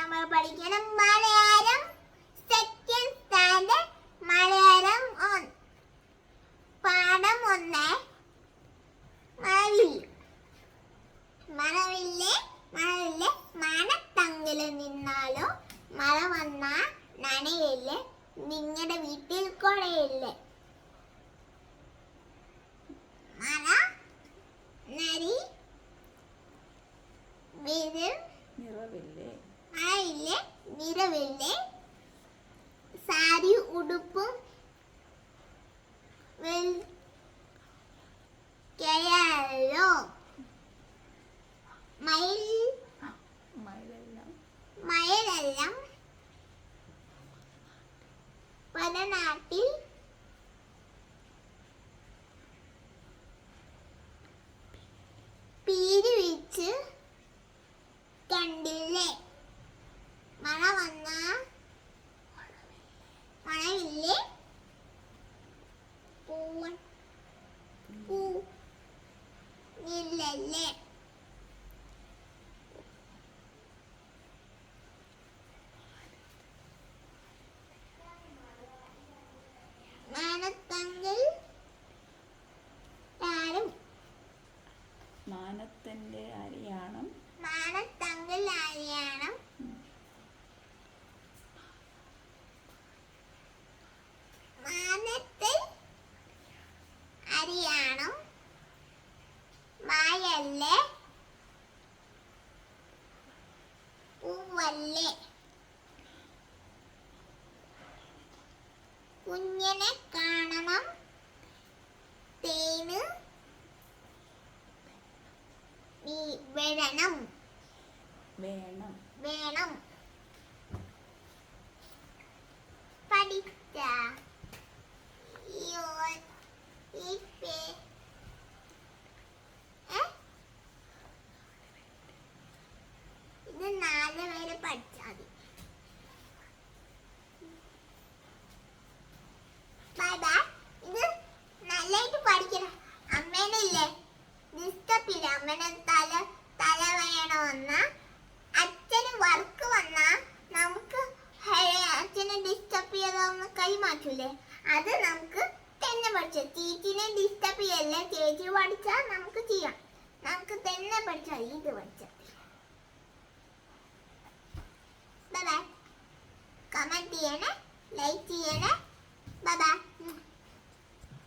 നമ്മൾ പഠിക്കണം Malayalam second standard Malayalam പാഠം 1 മഴവില്ലേ മാനത്തങ്കില് നിന്നാലോ മഴ വന്നാ നനയില്ലേ നിങ്ങളുടെ വീട്ടിൽ കൊടയില്ലേ മഴ നരി മഴയില്ലേ നിറവില്ലേ സാരി ഉടുപ്പും വെൽക്കയാലോ മയിലെല്ലാം പലനാട്ടിൽ പീരി വെച്ച് കണ്ടില്ലേ മഴ വന്ന മഴയില്ലേ പൂവില്ലല്ലേ മാനത്തന്റെ അരിയാണം മാനത്തങ്കൽ അരിയാണം മാനത്തിൽ അരിയാണം മായല്ലേ പൂവല്ലേ കുഞ്ഞിനെ കാണണം തേന് വേണം പഠിച്ച ഇത് 4 വരെ പഠിച്ചാൽ മതി ബൈ ഇത് നല്ലതായിട്ട് പഠിക്കണം അമ്മേനില്ലേ ഡിസ്റ്റർബില്ല അമ്മേനെ തല വേണമെന്ന അച്ഛന് വർക്ക് വന്നാ നമുക്ക് അച്ഛനെ ഡിസ്റ്റർബ് ചെയ്തൊന്ന് കൈമാറ്റൂലേ അത് നമുക്ക് തന്നെ പഠിച്ചാൽ ചേച്ചിനെ ഡിസ്റ്റർബ് ചെയ്യല്ലേ ചേച്ചി പഠിച്ചാൽ നമുക്ക് ചെയ്യാം നമുക്ക് തന്നെ പഠിച്ചാൽ ഇത് പഠിച്ചാൽ ബൈ കമന്റ് ചെയ്യണേ ലൈക്ക് ചെയ്യണേ ബൈ